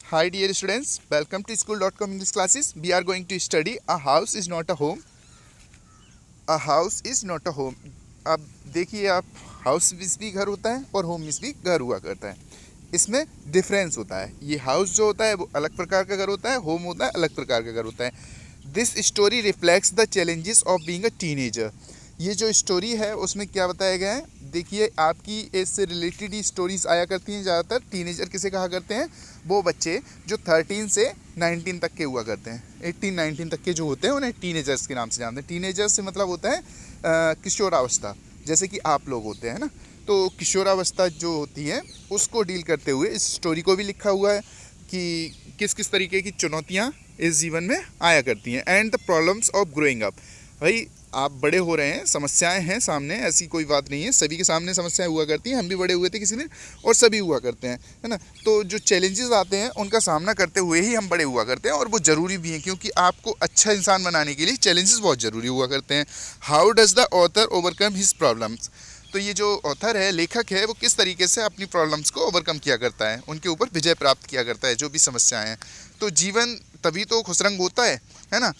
Hi dear students, welcome to school.com English classes. We are going to study a house is not a home. A house is not a home. अब देखिए आप, house miss भी घर होता है और home miss भी घर हुआ करता है. इसमें डिफरेंस होता है. ये हाउस जो होता है वो अलग प्रकार का घर होता है, होम होता है अलग प्रकार का घर होता है. This story reflects the challenges of being a teenager. ये जो स्टोरी है उसमें क्या बताया गया है, देखिए आपकी एज से रिलेटेड ही स्टोरीज आया करती हैं. ज़्यादातर टीनेजर किसे कहा करते हैं, वो बच्चे जो 13 से 19 तक के हुआ करते हैं. 18-19 तक के जो होते हैं उन्हें टीनेजर्स के नाम से जानते हैं. टीनेजर्स से मतलब होता है किशोरावस्था, जैसे कि आप लोग होते हैं ना. तो किशोरावस्था जो होती है उसको डील करते हुए इस स्टोरी को भी लिखा हुआ है कि किस किस तरीके की चुनौतियाँ इस जीवन में आया करती हैं. And the problems of growing up. भाई आप बड़े हो रहे हैं, समस्याएं हैं सामने, ऐसी कोई बात नहीं है. सभी के सामने समस्याएं हुआ करती हैं. हम भी बड़े हुए थे किसी दिन और सभी हुआ करते हैं, है ना. तो जो चैलेंजेस आते हैं उनका सामना करते हुए ही हम बड़े हुआ करते हैं, और वो ज़रूरी भी हैं क्योंकि आपको अच्छा इंसान बनाने के लिए चैलेंजेस बहुत ज़रूरी हुआ करते हैं. How does the author overcome his problems. तो ये जो ऑथर है, लेखक है, वो किस तरीके से अपनी प्रॉब्लम्स को ओवरकम किया करता है, उनके ऊपर विजय प्राप्त किया करता है जो भी समस्याएं हैं. तो जीवन तभी तो खुशरंग होता है ना.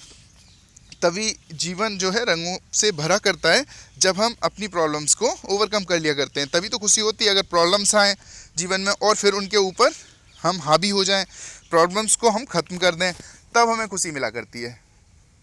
तभी जीवन जो है रंगों से भरा करता है जब हम अपनी प्रॉब्लम्स को ओवरकम कर लिया करते हैं. तभी तो खुशी होती है. अगर प्रॉब्लम्स आएँ जीवन में और फिर उनके ऊपर हम हावी हो जाएं, प्रॉब्लम्स को हम ख़त्म कर दें, तब हमें खुशी मिला करती है.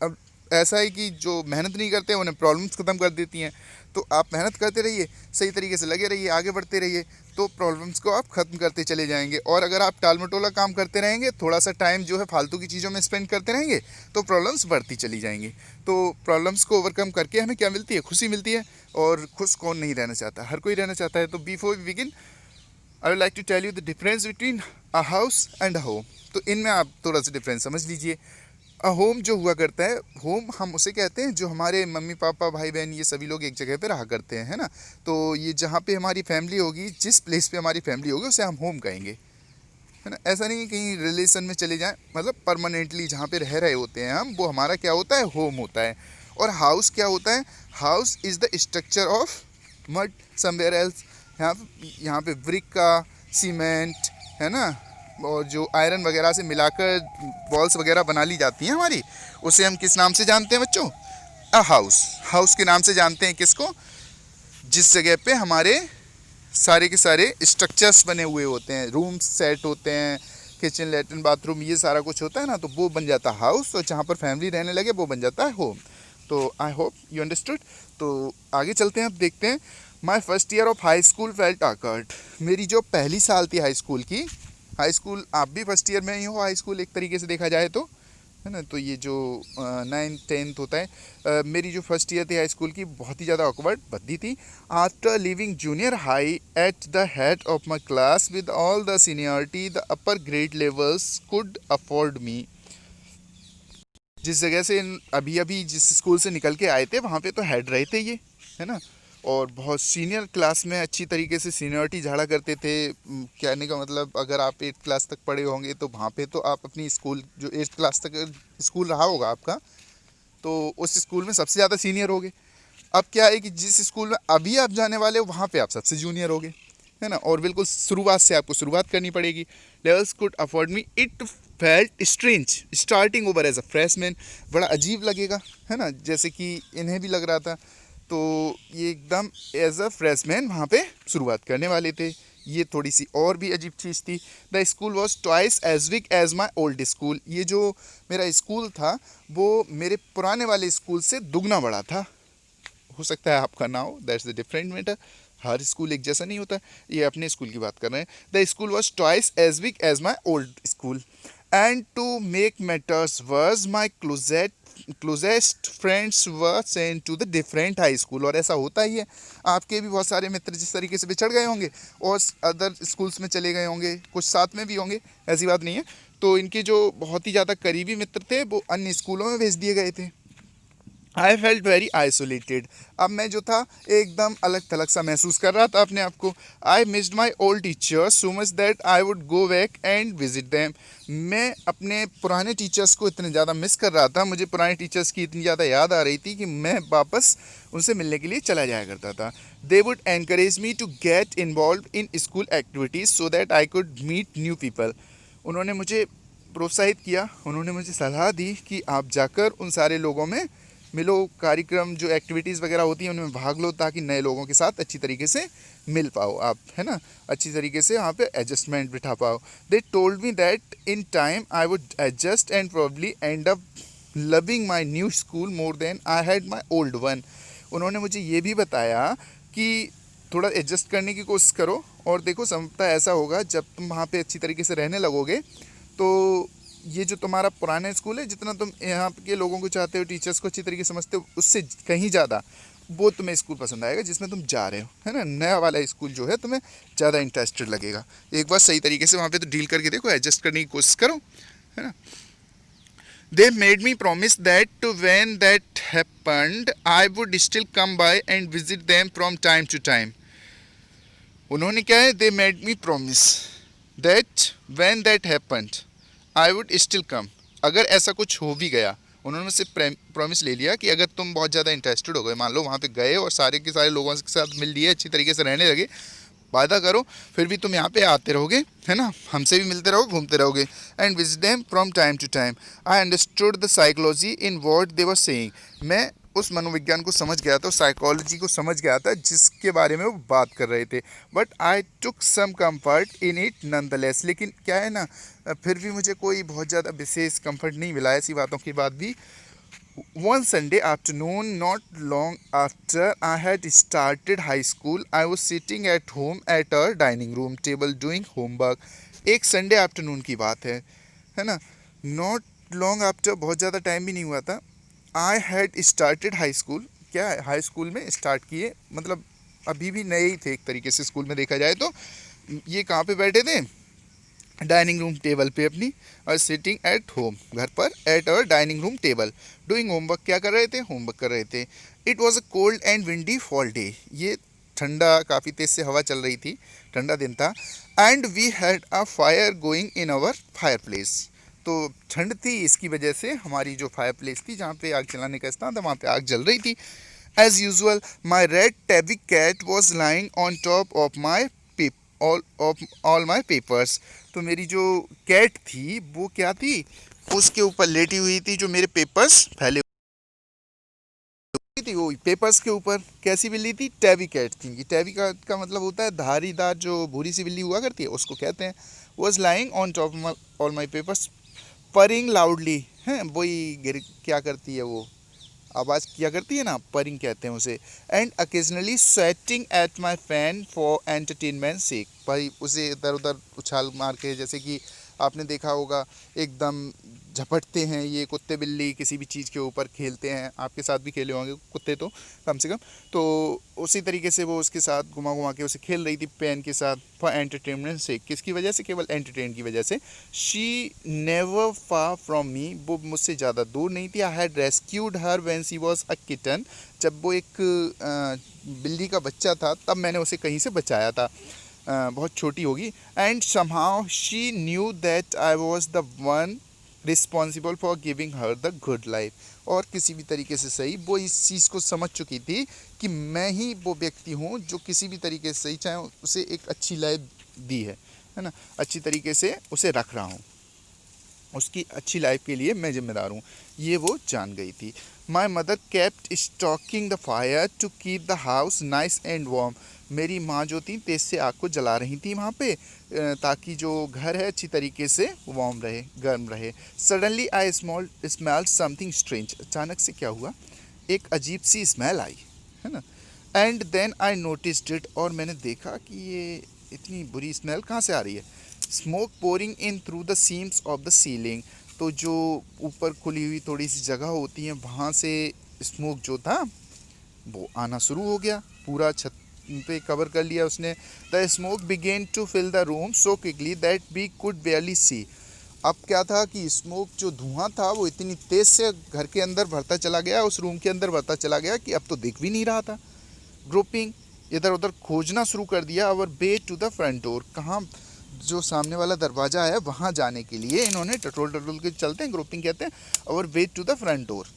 अब ऐसा है कि जो मेहनत नहीं करते उन्हें प्रॉब्लम्स ख़त्म कर देती हैं. तो आप मेहनत करते रहिए, सही तरीके से लगे रहिए, आगे बढ़ते रहिए, तो प्रॉब्लम्स को आप ख़त्म करते चले जाएंगे. और अगर आप टाल मटोला काम करते रहेंगे, थोड़ा सा टाइम जो है फालतू की चीज़ों में स्पेंड करते रहेंगे, तो प्रॉब्लम्स बढ़ती चली जाएंगी. तो प्रॉब्लम्स को ओवरकम करके हमें क्या मिलती है, खुशी मिलती है. और खुश कौन नहीं रहना चाहता, हर कोई रहना चाहता है. तो before we begin I would like to tell you the difference between a house and a home. तो इनमें आप थोड़ा सा डिफरेंस समझ लीजिए. होम जो हुआ करता है, होम हम उसे कहते हैं जो हमारे मम्मी पापा भाई बहन ये सभी लोग एक जगह पे रहा करते हैं, है ना. तो ये जहाँ पे हमारी फैमिली होगी, जिस प्लेस पे हमारी फैमिली होगी उसे हम होम कहेंगे, है ना. ऐसा नहीं है कहीं रिलेशन में चले जाएं, मतलब परमानेंटली जहाँ पे रह रहे होते हैं हम, वो हमारा क्या होता है, होम होता है. और हाउस क्या होता है, house is the structure of mud somewhere else. यहाँ यहाँ पे ब्रिक का, सीमेंट, है ना, और जो आयरन वगैरह से मिलाकर वॉल्स वगैरह बना ली जाती हैं हमारी, उसे हम किस नाम से जानते हैं बच्चों, अ हाउस. हाउस के नाम से जानते हैं किसको, जिस जगह पे हमारे सारे के सारे स्ट्रक्चर्स बने हुए होते हैं, रूम्स सेट होते हैं, किचन लेटरिन बाथरूम ये सारा कुछ होता है ना, तो वो बन जाता है हाउस. और जहाँ पर फैमिली रहने लगे वो बन जाता है होम. तो आई होप यू अंडरस्टूड. तो आगे चलते हैं, अब देखते हैं. My first year of high school felt awkward. मेरी जो पहली साल थी हाई स्कूल की, हाई स्कूल आप भी फर्स्ट ईयर में ही हो, हाई स्कूल एक तरीके से देखा जाए तो, है ना. तो ये जो 9th-10th होता है, मेरी जो फर्स्ट ईयर थी हाई स्कूल की, बहुत ही ज़्यादा ऑकवर्ड भद्दी थी. After leaving junior high at the head of my class with all the seniority the upper grade levels could afford me. जिस जगह से अभी अभी जिस स्कूल से निकल के आए थे वहाँ पे तो हेड रहे थे ये, है ना. और बहुत सीनियर क्लास में अच्छी तरीके से सीनियरिटी झाड़ा करते थे. कहने का मतलब, अगर आप 8th क्लास तक पढ़े होंगे तो वहाँ पे तो आप अपनी स्कूल जो 8th क्लास तक स्कूल रहा होगा आपका, तो उस स्कूल में सबसे ज़्यादा सीनियर होगे. अब क्या है कि जिस स्कूल में अभी आप जाने वाले हो वहाँ पे आप सबसे जूनियर होगे, है ना. और बिल्कुल शुरुआत से आपको शुरुआत करनी पड़ेगी. Levels could afford me. It felt strange starting over as a freshman. बड़ा अजीब लगेगा, है ना, जैसे कि इन्हें भी लग रहा था. तो ये एकदम एज अ फ्रेशमैन वहाँ पे शुरुआत करने वाले थे. ये थोड़ी सी और भी अजीब चीज़ थी. The school was twice as big as my old school. ये जो मेरा स्कूल था वो मेरे पुराने वाले स्कूल से दुगना बड़ा था. हो सकता है आपका ना हो, that's the different matter. Her school एक जैसा नहीं होता. ये अपने स्कूल की बात कर रहे हैं. The school was twice as big as my old school. And to make matters worse my closest friends were sent to the different high school. और ऐसा होता ही है, आपके भी बहुत सारे मित्र जिस तरीके से बिछड़ गए होंगे और अदर स्कूल्स में चले गए होंगे, कुछ साथ में भी होंगे, ऐसी बात नहीं है. तो इनके जो बहुत ही ज़्यादा करीबी मित्र थे वो अन्य स्कूलों में भेज दिए गए थे. I felt very isolated. अब मैं जो था एकदम अलग थलग सा महसूस कर रहा था अपने आप को. I missed my old teachers so much that I would go back and visit them. मैं अपने पुराने टीचर्स को इतने ज़्यादा मिस कर रहा था, मुझे पुराने टीचर्स की इतनी ज़्यादा याद आ रही थी कि मैं वापस उनसे मिलने के लिए चला जाया करता था. They would encourage me to get involve in school activities so that I could meet new people. उन्होंने मुझे प्रोत्साहित किया, उन्होंने मुझे सलाह दी कि आप जाकर उन सारे लोगों में मिलो, कार्यक्रम जो एक्टिविटीज़ वगैरह होती हैं उनमें भाग लो, ताकि नए लोगों के साथ अच्छी तरीके से मिल पाओ आप, है ना, अच्छी तरीके से वहाँ पे एडजस्टमेंट बिठा पाओ। They told me that in time I would adjust and probably end up loving my new school more than I had my old one. उन्होंने मुझे ये भी बताया कि थोड़ा एडजस्ट करने की कोशिश करो, और देखो संभवतः ऐसा होगा जब तुम वहाँ पे अच्छी तरीके से रहने लगोगे तो ये जो तुम्हारा पुराना स्कूल है, जितना तुम यहाँ के लोगों को चाहते हो, टीचर्स को अच्छी तरीके से समझते हो, उससे कहीं ज़्यादा वो तुम्हें स्कूल पसंद आएगा जिसमें तुम जा रहे हो, है ना। नया वाला स्कूल जो है तुम्हें ज़्यादा इंटरेस्टेड लगेगा। एक बार सही तरीके से वहाँ पे तो डील करके देखो, एडजस्ट करने की कोशिश करो, है ना। They made me promise that when that happened, I would still come by and visit them from time to time. उन्होंने क्या है, they made me promise that when that happened, I would still come. अगर ऐसा कुछ हो भी गया, उन्होंने मुझसे प्रॉमिस ले लिया कि अगर तुम बहुत ज़्यादा इंटरेस्टेड हो गए, मान लो वहाँ पे गए और सारे के सारे लोगों के साथ मिल लिए, अच्छी तरीके से रहने लगे, वादा करो फिर भी तुम यहाँ पे आते रहोगे, है ना, हमसे भी मिलते रहो, घूमते रहोगे। And visit them from time to time. I understood the psychology in what they were saying. मैं उस मनोविज्ञान को समझ गया था, साइकोलॉजी को समझ गया था जिसके बारे में वो बात कर रहे थे। But I took some comfort in it nonetheless. लेकिन क्या है ना, फिर भी मुझे कोई बहुत ज़्यादा विशेष कम्फर्ट नहीं मिला ऐसी बातों के बाद भी। One Sunday afternoon, not long after I had started high school, I was sitting at home at our dining room table doing homework. एक संडे आफ्टरनून की बात है ना। नॉट लॉन्ग आफ्टर, बहुत ज़्यादा टाइम भी नहीं हुआ था। I had started high school, क्या है, हाई स्कूल में स्टार्ट किए, मतलब अभी भी नए ही थे एक तरीके से स्कूल में देखा जाए तो। ये कहाँ पे बैठे थे, डाइनिंग रूम टेबल पे अपनी, और सिटिंग एट होम, घर पर, at our dining room table, doing homework, क्या कर रहे थे, होमवर्क कर रहे थे। It was a cold and windy fall day, ये ठंडा, काफ़ी तेज़ से हवा चल रही थी, ठंडा दिन था। And we had a fire going in our fireplace. तो ठंड थी, इसकी वजह से हमारी जो फायर प्लेस थी, जहाँ पे आग जलाने का स्थान था, वहाँ पे आग जल रही थी। As usual my red tabby cat was lying on top of my all my papers. तो मेरी जो कैट थी वो क्या थी, उसके ऊपर लेटी हुई थी, जो मेरे पेपर्स फैले हुई थी वो पेपर्स के ऊपर। कैसी बिल्ली थी, टैबी कैट थी। ये टैबी कैट का मतलब होता है धारीदार जो भूरी सी बिल्ली हुआ करती है, उसको कहते हैं। Was lying on top all my papers purring loudly, हैं वही क्या करती है वो, आवाज़ किया करती है ना, परिंग कहते हैं उसे। And occasionally swatting at my fan for entertainment sake, भाई उसे इधर उधर उछाल मार के, जैसे कि आपने देखा होगा एकदम झपटते हैं ये कुत्ते बिल्ली, किसी भी चीज़ के ऊपर खेलते हैं, आपके साथ भी खेले होंगे कुत्ते तो कम से कम, तो उसी तरीके से वो उसके साथ घुमा घुमा के उसे खेल रही थी पेन के साथ, फॉर एंटरटेनमेंट से, किसकी वजह से, केवल एंटरटेन की वजह से। She never far from me, वो मुझसे ज़्यादा दूर नहीं थी। I had rescued her when she was a kitten, जब वो एक बिल्ली का बच्चा था तब मैंने उसे कहीं से बचाया था, बहुत छोटी होगी। And somehow she knew that I was the one responsible for giving her the good life, और किसी भी तरीके से सही वो इस चीज़ को समझ चुकी थी कि मैं ही वो व्यक्ति हूँ जो किसी भी तरीके से सही, चाहे उसे एक अच्छी लाइफ दी है ना, अच्छी तरीके से उसे रख रहा हूँ, उसकी अच्छी लाइफ के लिए मैं जिम्मेदार हूँ, ये वो जान गई थी। My mother kept stoking the fire to keep the house nice and warm, मेरी माँ जो थी तेज़ से आग को जला रही थी वहाँ पे, ताकि जो घर है अच्छी तरीके से वार्म रहे, गर्म रहे। Suddenly I smelled something strange, अचानक से क्या हुआ, एक अजीब सी स्मेल आई, है ना। And then I noticed it, और मैंने देखा कि ये इतनी बुरी स्मेल कहाँ से आ रही है। Smoke pouring in through the seems of the ceiling, तो जो ऊपर खुली हुई थोड़ी सी जगह होती है वहाँ से स्मोक जो था वो आना शुरू हो गया, पूरा छत पे कवर कर लिया उसने। The smoke began to fill the room so quickly that we could barely see, अब क्या था कि स्मोक जो धुआं था वो इतनी तेज़ से घर के अंदर भरता चला गया, उस रूम के अंदर भरता चला गया कि अब तो दिख भी नहीं रहा था। ग्रुपिंग, इधर उधर खोजना शुरू कर दिया। Our way to the front door, कहाँ, जो सामने वाला दरवाज़ा है वहाँ जाने के लिए इन्होंने टटोल टटोल के चलते हैं, ग्रुपिंग कहते हैं। Our way to the front door,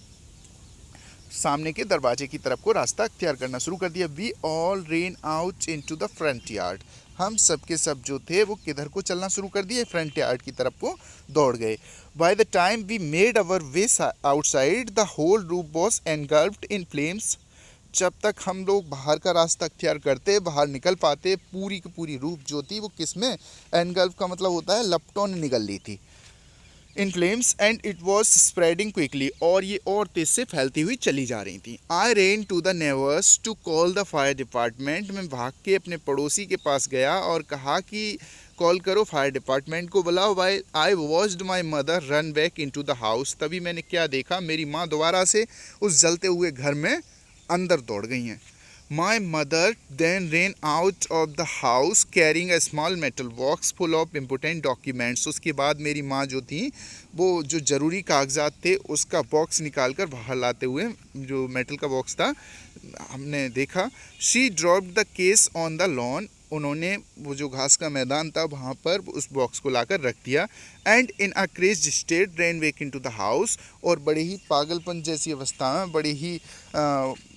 सामने के दरवाजे की तरफ को रास्ता अख्तियार करना शुरू कर दिया। We all ran out into the front yard. हम सब के सब जो थे वो किधर को चलना शुरू कर दिए, फ्रंट यार्ड की तरफ को दौड़ गए। By the time we made our way outside the whole roof was engulfed in flames. जब तक हम लोग बाहर का रास्ता अख्तियार करते, बाहर निकल पाते, पूरी की पूरी रूफ जो थी वो किस में, एनगल्फ का मतलब होता है लपटों ने निगल ली थी, in flames and it was spreading quickly, और ये और तेज से फैलती हुई चली जा रही थी। I ran to the neighbours to call the fire department. मैं भाग के अपने पड़ोसी के पास गया और कहा कि कॉल करो फायर डिपार्टमेंट को बुलाओ। While I watched my mother run back in to the house. तभी मैंने क्या देखा, मेरी माँ दोबारा से उस जलते हुए घर में अंदर दौड़ गई हैं। My mother then ran out of the house carrying a small metal box full of important documents. उसके बाद मेरी माँ जो थी वो जो ज़रूरी कागजात थे उसका बॉक्स निकाल कर बाहर लाते हुए, जो मेटल का बॉक्स था, हमने देखा। She dropped the case on the lawn. उन्होंने वो जो घास का मैदान था वहाँ पर उस बॉक्स को लाकर रख दिया। And in a crazed state ran back into the house. और बड़े ही पागलपन जैसी अवस्था में, बड़े ही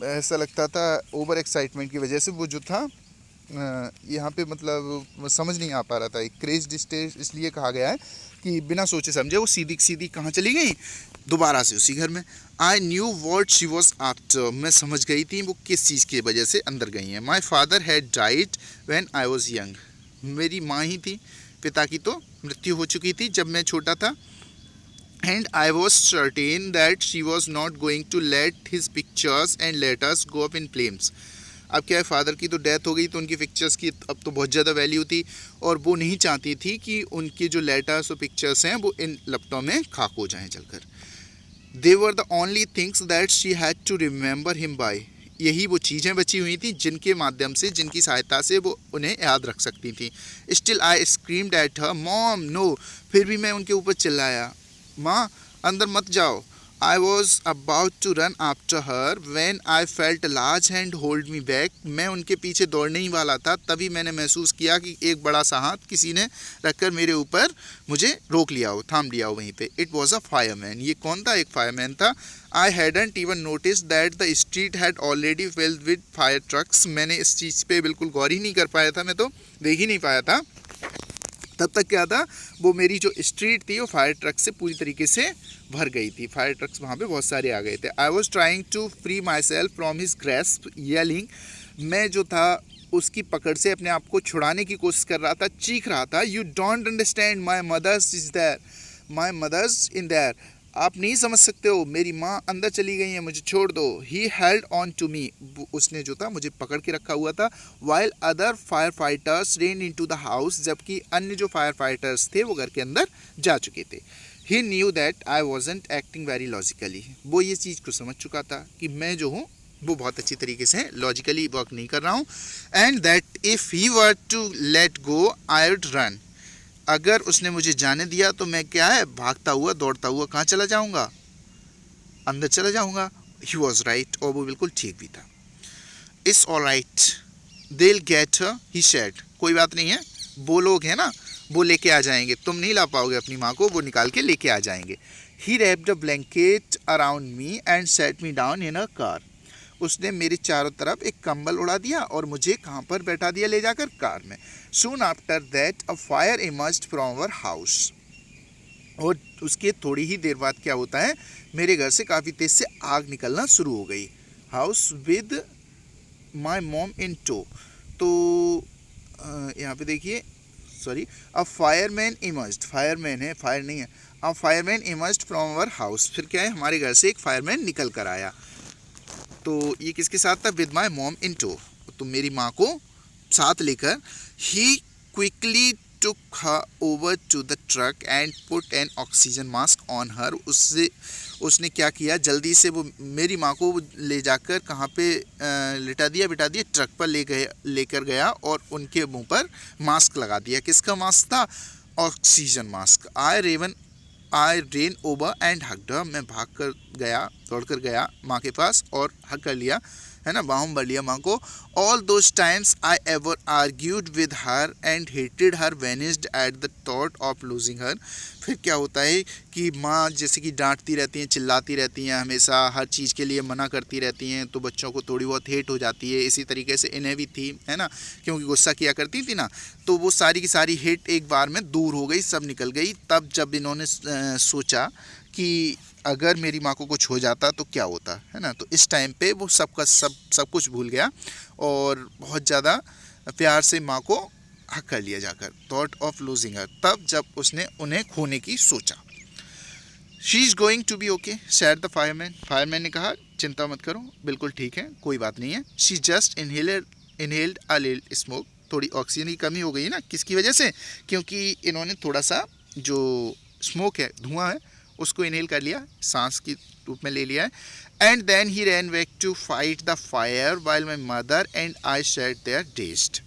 ऐसा लगता था ओवर एक्साइटमेंट की वजह से वो जो था यहाँ पे मतलब समझ नहीं आ पा रहा था। एक क्रेज्ड स्टेट इसलिए कहा गया है कि बिना सोचे समझे वो सीधी सीधी कहाँ चली गई, दोबारा से उसी घर में। I knew what she was after. मैं समझ गई थी वो किस चीज़ की वजह से अंदर गई हैं। My father had died when I was young. मेरी माँ ही थी, पिता की तो मृत्यु हो चुकी थी जब मैं छोटा था। And I was certain that she was not going to let his pictures and letters go up in flames. अब क्या है, फादर की तो डेथ हो गई तो उनकी पिक्चर्स की अब तो बहुत ज़्यादा वैल्यू थी, और वो नहीं चाहती थी कि उनके जो लेटर्स और पिक्चर्स हैं वो इन लपटों में खाक हो जाएं जलकर। They were the only things that she had to remember him by. यही वो चीज़ें बची हुई थी जिनके माध्यम से, जिनकी सहायता से वो उन्हें याद रख सकती थी। Still I screamed at her mom no. फिर भी मैं उनके ऊपर चिल्लाया, माँ अंदर मत जाओ। I was about to run after her when I felt a large hand hold me back. मैं उनके पीछे दौड़ने ही वाला था, तभी मैंने महसूस किया कि एक बड़ा सा हाथ किसी ने रखकर मेरे ऊपर मुझे रोक लिया हो, थाम लिया हो वहीं पे। It was a fireman. ये कौन था? एक फायरमैन था। I hadn't even noticed that the street had already filled with fire trucks. मैंने इस चीज़ पे बिल्कुल गौर ही नहीं कर पाया था, मैं तो देख ही नहीं पाया था। तब तक क्या था, वो मेरी जो स्ट्रीट थी वो फायर ट्रक से पूरी तरीके से भर गई थी। फायर ट्रक्स वहाँ पे बहुत सारे आ गए थे। I was trying to free myself from his grasp yelling. मैं जो था उसकी पकड़ से अपने आप को छुड़ाने की कोशिश कर रहा था, चीख रहा था, you don't understand, my mother's is there, my mother's in there. आप नहीं समझ सकते हो, मेरी माँ अंदर चली गई है, मुझे छोड़ दो। He held on to me. उसने जो था मुझे पकड़ के रखा हुआ था। While other firefighters ran in to the house. जबकि अन्य जो फायर फाइटर्स थे वो घर के अंदर जा चुके थे। He knew that I wasn't acting very logically. वो ये चीज़ को समझ चुका था कि मैं जो हूँ वो बहुत अच्छी तरीके से लॉजिकली वर्क नहीं कर रहा हूँ। And that if he were to let go I would run. अगर उसने मुझे जाने दिया तो मैं क्या है, भागता हुआ दौड़ता हुआ कहाँ चला जाऊँगा, अंदर चला जाऊँगा। ही वॉज राइट, और वो बिल्कुल ठीक भी था। It's all right, they'll get her, he said. कोई बात नहीं है, वो लोग हैं ना, वो लेके आ जाएंगे, तुम नहीं ला पाओगे अपनी माँ को, वो निकाल के लेके आ जाएंगे। He wrapped a blanket around me and sat me down in a car. उसने मेरे चारों तरफ एक कंबल उड़ा दिया और मुझे कहाँ पर बैठा दिया, ले जाकर कार में। Soon after that a fire emerged from our house. और उसके थोड़ी ही देर बाद क्या होता है, मेरे घर से काफ़ी तेज से आग निकलना शुरू हो गई। House with my mom in tow. तो यहाँ पे देखिए, sorry, a fireman emerged, fireman है, फायर नहीं है, a fireman emerged from our house. फिर क्या है, हमारे घर से एक फायरमैन निकल कर आया। तो ये किसके साथ था, with my mom in tow, तो मेरी माँ को साथ लेकर। ही क्विकली took her over to the truck and put an oxygen mask on her. उसने क्या किया, जल्दी से वो मेरी माँ को ले जाकर कहाँ पे बिठा दिया, ट्रक पर लेकर गया और उनके मुंह पर मास्क लगा दिया। किसका मास्क था, oxygen mask. I ran over and hugged her. मैं भाग कर गया, दौड़ कर गया माँ के पास और हग कर लिया। है ना, बाहों में भर लिया माँ को। All those times I ever argued with her and hated her vanished at the thought of losing her. फिर क्या होता है कि माँ जैसे कि डांटती रहती हैं, चिल्लाती रहती हैं, हमेशा हर चीज़ के लिए मना करती रहती हैं, तो बच्चों को थोड़ी बहुत हेट हो जाती है। इसी तरीके से इन्हें भी थी, है ना, क्योंकि गुस्सा किया करती थी ना, तो वो सारी की सारी हेट एक बार में दूर हो गई, सब निकल गई। तब जब इन्होंने सोचा कि अगर मेरी माँ को कुछ हो जाता तो क्या होता, है ना, तो इस टाइम पे वो सब कुछ भूल गया और बहुत ज़्यादा प्यार से माँ को हक कर लिया जाकर। थॉट ऑफ लूजिंग हर, तब जब उसने उन्हें खोने की सोचा। She is going to be okay said the fireman. Fireman ने कहा चिंता मत करो, बिल्कुल ठीक है, कोई बात नहीं है। She just inhaled a little smoke. थोड़ी ऑक्सीजन की कमी हो गई ना, किसकी वजह से, क्योंकि इन्होंने थोड़ा सा जो स्मोक है, धुआं है, उसको इनहेल कर लिया, सांस की रूप में ले लिया है। And then he ran back to fight the fire while my mother and I sat there dazed.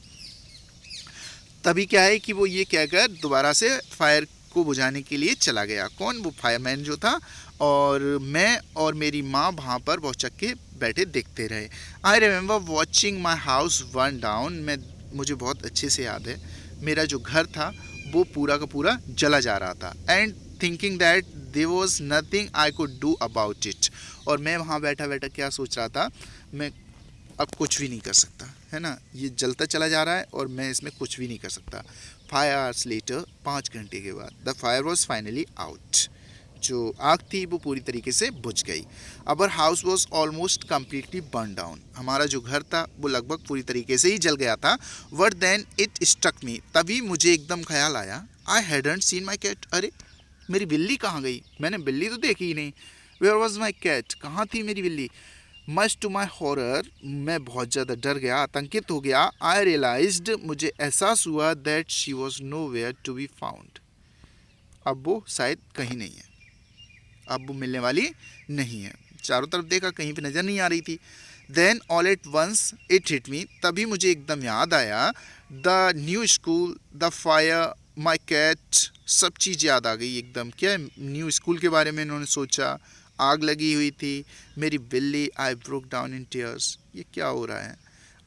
तभी क्या है कि वो ये कहकर दोबारा से फायर को बुझाने के लिए चला गया। कौन? वो फायरमैन जो था, और मैं और मेरी माँ वहाँ पर बहुचक के बैठे देखते रहे। I remember watching my house burn down. मुझे बहुत अच्छे से याद है, मेरा जो घर था वो पूरा का पूरा जला जा रहा था। And thinking that there was nothing I could do about it. और मैं वहाँ बैठा बैठा क्या सोच रहा था, मैं अब कुछ भी नहीं कर सकता, है ना, ये जलता चला जा रहा है और मैं इसमें कुछ भी नहीं कर सकता। 5 hours later, 5 घंटे के बाद, the fire was finally out. जो आग थी वो पूरी तरीके से बुझ गई। अवर house was almost completely burn down. हमारा जो घर था वो लगभग पूरी तरीके से ही जल गया था। But then it struck me, तभी मुझे एकदम ख्याल आया, I hadn't seen my cat. अरे मेरी बिल्ली कहाँ गई, मैंने बिल्ली तो देखी ही नहीं। वेयर वॉज माई कैट, कहाँ थी मेरी बिल्ली। मच टू माई हॉरर, मैं बहुत ज़्यादा डर गया, आतंकित हो गया। आई रियलाइज्ड, मुझे एहसास हुआ that she was nowhere to be found. अब वो शायद कहीं नहीं है, अब वो मिलने वाली नहीं है। चारों तरफ देखा, कहीं पे नज़र नहीं आ रही थी। Then all at once it hit me, तभी मुझे एकदम याद आया, the new school, the fire, my cat, सब चीज़ याद आ गई एकदम। क्या न्यू स्कूल के बारे में इन्होंने सोचा, आग लगी हुई थी, मेरी बिल्ली, I broke down in tears. ये क्या हो रहा है,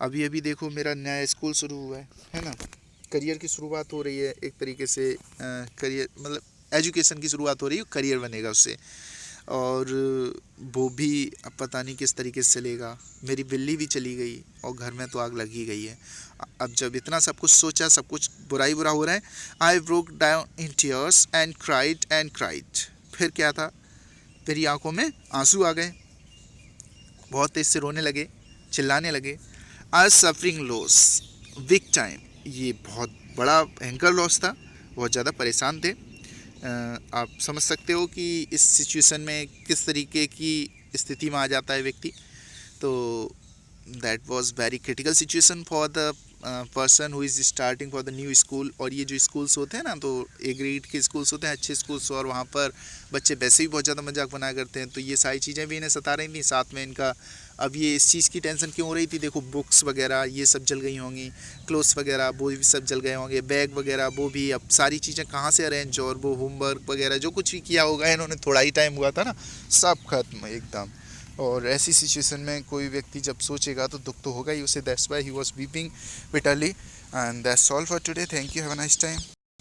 अभी अभी देखो मेरा नया स्कूल शुरू हुआ है ना, करियर की शुरुआत हो रही है एक तरीके से, करियर मतलब एजुकेशन की शुरुआत हो रही है, करियर बनेगा उससे, और वो भी अब पता नहीं किस तरीके से चलेगा। मेरी बिल्ली भी चली गई और घर में तो आग लग ही गई है। अब जब इतना सब कुछ सोचा, सब कुछ बुरा ही बुरा हो रहा है। I broke down in tears and cried. फिर क्या था, मेरी आंखों में आंसू आ गए, बहुत तेज से रोने लगे, चिल्लाने लगे। आई सफरिंग लॉस बिग टाइम, ये बहुत बड़ा भयंकर लॉस था, बहुत ज़्यादा परेशान थे। आप समझ सकते हो कि इस सिचुएशन में किस तरीके की स्थिति में आ जाता है व्यक्ति। तो that was very critical situation for the person who is starting for the new school. और ये जो स्कूल्स होते हैं ना, तो ए ग्रेड के स्कूल्स होते हैं, अच्छे स्कूल्स, और वहाँ पर बच्चे वैसे भी बहुत ज़्यादा मजाक बनाया करते हैं। तो ये सारी चीज़ें भी इन्हें सता रही थी, साथ में इनका अब ये इस चीज़ की टेंशन क्यों हो रही थी, देखो बुक्स वगैरह ये सब जल गई होंगी, क्लोथ्स वगैरह वो भी सब जल गए होंगे, बैग वगैरह वो भी, अब सारी चीज़ें कहाँ से अरेंज, और वो होमवर्क वगैरह जो कुछ भी किया होगा इन्होंने, थोड़ा ही टाइम हुआ था ना, सब खत्म एकदम। और ऐसी सिचुएशन में कोई व्यक्ति जब सोचेगा तो दुख तो होगा ही उसे। That's why he was weeping bitterly. And that's all for today. Thank you, have a nice time.